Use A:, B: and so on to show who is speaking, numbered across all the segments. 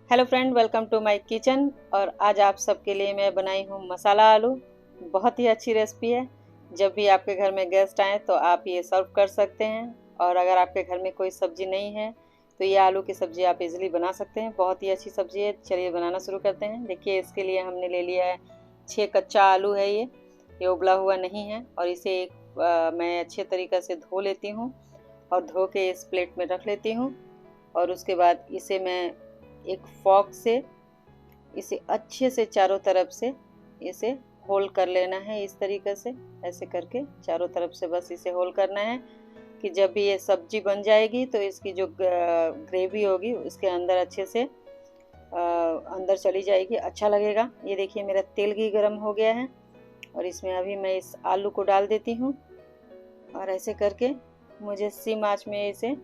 A: Hello friend, welcome to my kitchen. और आज आप सबके लिए मैं बनाई हूँ मसाला आलू। बहुत ही अच्छी रेसिपी है। जब भी आपके घर में गेस्ट आए तो आप ये सर्व कर सकते हैं। और अगर आपके घर में कोई सब्जी नहीं है तो ये आलू की सब्जी आप इजीली बना सकते हैं। बहुत ही अच्छी सब्जी है। चलिए बनाना शुरू करते हैं। देखिए, इसके लिए हमने ले लिया है 6 कच्चा आलू है। ये उबला हुआ नहीं है। और इसे मैं अच्छे तरीक़े से धो लेती हूँ और धो के इस प्लेट में रख लेती हूँ। और उसके बाद इसे मैं एक फॉक से इसे अच्छे से चारों तरफ से इसे होल कर लेना है। इस तरीके से ऐसे करके चारों तरफ से बस इसे होल करना है कि जब भी ये सब्जी बन जाएगी तो इसकी जो ग्रेवी होगी उसके अंदर अच्छे से अंदर चली जाएगी, अच्छा लगेगा। ये देखिए, मेरा तेल भी गर्म हो गया है और इसमें अभी मैं इस आलू को डाल देती हूँ। और ऐसे करके मुझे सिम आंच में इसे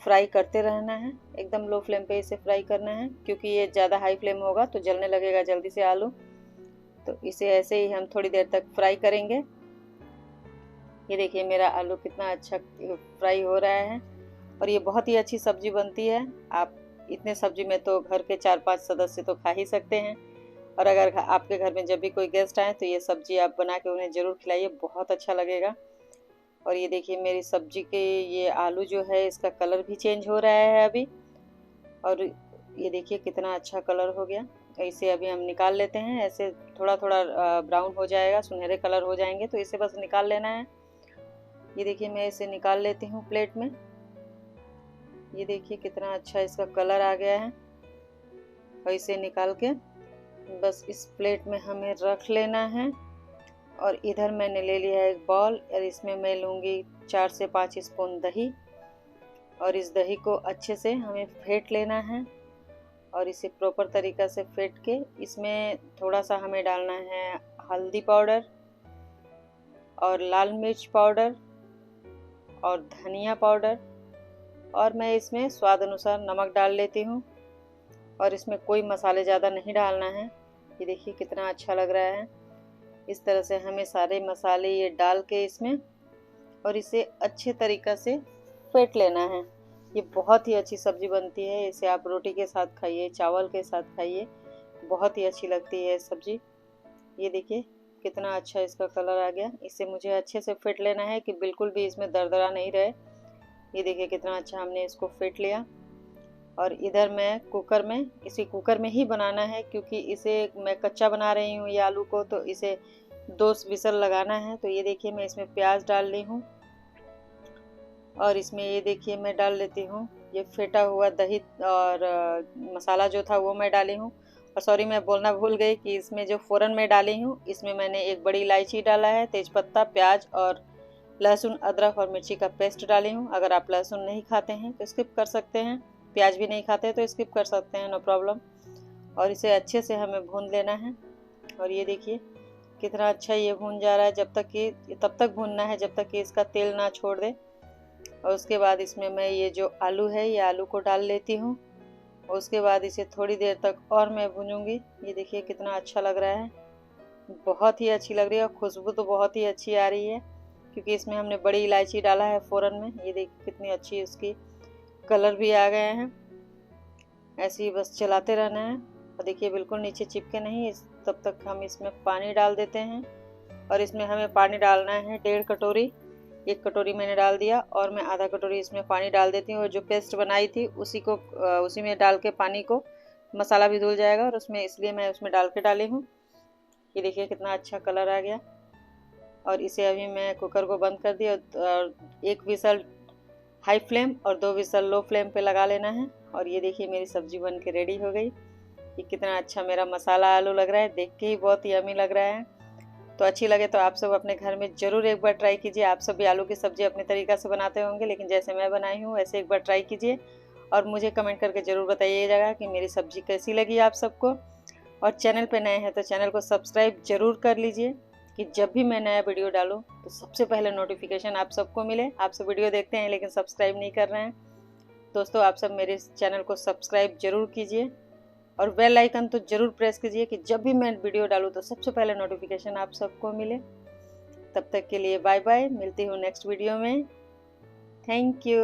A: फ्राई करते रहना है। एकदम लो फ्लेम पे इसे फ्राई करना है, क्योंकि ये ज़्यादा हाई फ्लेम होगा तो जलने लगेगा जल्दी से आलू। तो इसे ऐसे ही हम थोड़ी देर तक फ्राई करेंगे। ये देखिए, मेरा आलू कितना अच्छा फ्राई हो रहा है। और ये बहुत ही अच्छी सब्जी बनती है। आप इतने सब्जी में तो घर के 4-5 सदस्य तो खा ही सकते हैं। और अगर आपके घर में जब भी कोई गेस्ट आए तो ये सब्जी आप बना के उन्हें ज़रूर खिलाइए, बहुत अच्छा लगेगा। और ये देखिए, मेरी सब्जी के ये आलू जो है इसका कलर भी चेंज हो रहा है अभी। और ये देखिए कितना अच्छा कलर हो गया। इसे अभी हम निकाल लेते हैं। ऐसे थोड़ा थोड़ा ब्राउन हो जाएगा, सुनहरे कलर हो जाएंगे तो इसे बस निकाल लेना है। ये देखिए, मैं इसे निकाल लेती हूँ प्लेट में। ये देखिए कितना अच्छा इसका कलर आ गया है। और इसे निकाल के बस इस प्लेट में हमें रख लेना है। और इधर मैंने ले लिया है एक बॉल और इसमें मैं लूँगी 4 से 5 स्पून दही। और इस दही को अच्छे से हमें फेंट लेना है। और इसे प्रॉपर तरीक़ा से फेंट के इसमें थोड़ा सा हमें डालना है हल्दी पाउडर और लाल मिर्च पाउडर और धनिया पाउडर। और मैं इसमें स्वाद अनुसार नमक डाल लेती हूँ। और इसमें कोई मसाले ज़्यादा नहीं डालना है। ये देखिए कितना अच्छा लग रहा है। इस तरह से हमें सारे मसाले ये डाल के इसमें और इसे अच्छे तरीक़ा से फेंट लेना है। ये बहुत ही अच्छी सब्ज़ी बनती है। इसे आप रोटी के साथ खाइए, चावल के साथ खाइए, बहुत ही अच्छी लगती है सब्ज़ी। ये देखिए कितना अच्छा इसका कलर आ गया। इसे मुझे अच्छे से फेंट लेना है कि बिल्कुल भी इसमें दरदरा नहीं रहे। ये देखिए कितना अच्छा हमने इसको फेंट लिया। और इधर मैं कुकर में, इसी कुकर में ही बनाना है क्योंकि इसे मैं कच्चा बना रही हूँ ये आलू को, तो इसे 2 विसल लगाना है। तो ये देखिए, मैं इसमें प्याज डाल ली हूँ और इसमें ये देखिए मैं डाल लेती हूँ ये फेटा हुआ दही और मसाला जो था वो मैं डाली हूँ। और सॉरी, मैं बोलना भूल गई कि इसमें जो फ़ौरन मैं डाली हूँ इसमें मैंने एक बड़ी इलायची डाला है, तेज़पत्ता, प्याज और लहसुन, अदरक और मिर्ची का पेस्ट डाली हूँ। अगर आप लहसुन नहीं खाते हैं तो स्किप कर सकते हैं, प्याज भी नहीं खाते तो स्किप कर सकते हैं, नो प्रॉब्लम। और इसे अच्छे से हमें भून लेना है। और ये देखिए कितना अच्छा ये भून जा रहा है। तब तक भूनना है जब तक कि इसका तेल ना छोड़ दे। और उसके बाद इसमें मैं ये जो आलू है ये आलू को डाल लेती हूँ। और उसके बाद इसे थोड़ी देर तक और मैं भूनूंगी। ये देखिए कितना अच्छा लग रहा है, बहुत ही अच्छी लग रही है। और खुशबू तो बहुत ही अच्छी आ रही है क्योंकि इसमें हमने बड़ी इलायची डाला है फ़ौरन में। ये देखिए कितनी अच्छी उसकी कलर भी आ गए हैं। ऐसे ही बस चलाते रहना है। और देखिए बिल्कुल नीचे चिपके नहीं, तब तक हम इसमें पानी डाल देते हैं। और इसमें हमें पानी डालना है 1.5 कटोरी। 1 कटोरी मैंने डाल दिया और मैं आधा कटोरी इसमें पानी डाल देती हूँ। और जो पेस्ट बनाई थी उसी में डाल के पानी को, मसाला भी धुल जाएगा और उसमें, इसलिए मैं उसमें डाल के डाली हूँ। ये देखिए कितना अच्छा कलर आ गया। और इसे अभी मैं कुकर को बंद कर दिया और 1 विसल हाई फ्लेम और 2 विसल लो फ्लेम पे लगा लेना है। और ये देखिए मेरी सब्जी बन के रेडी हो गई। ये कितना अच्छा मेरा मसाला आलू लग रहा है, देख के ही बहुत यम्मी लग रहा है। तो अच्छी लगे तो आप सब अपने घर में ज़रूर एक बार ट्राई कीजिए। आप सब भी आलू की सब्ज़ी अपने तरीक़ा से बनाते होंगे, लेकिन जैसे मैं बनाई हूँ वैसे एक बार ट्राई कीजिए। और मुझे कमेंट करके ज़रूर बताइएगा कि मेरी सब्ज़ी कैसी लगी आप सबको। और चैनल पे नए हैं तो चैनल को सब्सक्राइब ज़रूर कर लीजिए कि जब भी मैं नया वीडियो डालूँ तो सबसे पहले नोटिफिकेशन आप सबको मिले। आप सब वीडियो देखते हैं लेकिन सब्सक्राइब नहीं कर रहे हैं। दोस्तों, आप सब मेरे चैनल को सब्सक्राइब ज़रूर कीजिए और बेल आइकन तो ज़रूर प्रेस कीजिए कि जब भी मैं वीडियो डालूँ तो सबसे पहले नोटिफिकेशन आप सबको मिले। तब तक के लिए बाय बाय, मिलती हूँ नेक्स्ट वीडियो में। Thank you.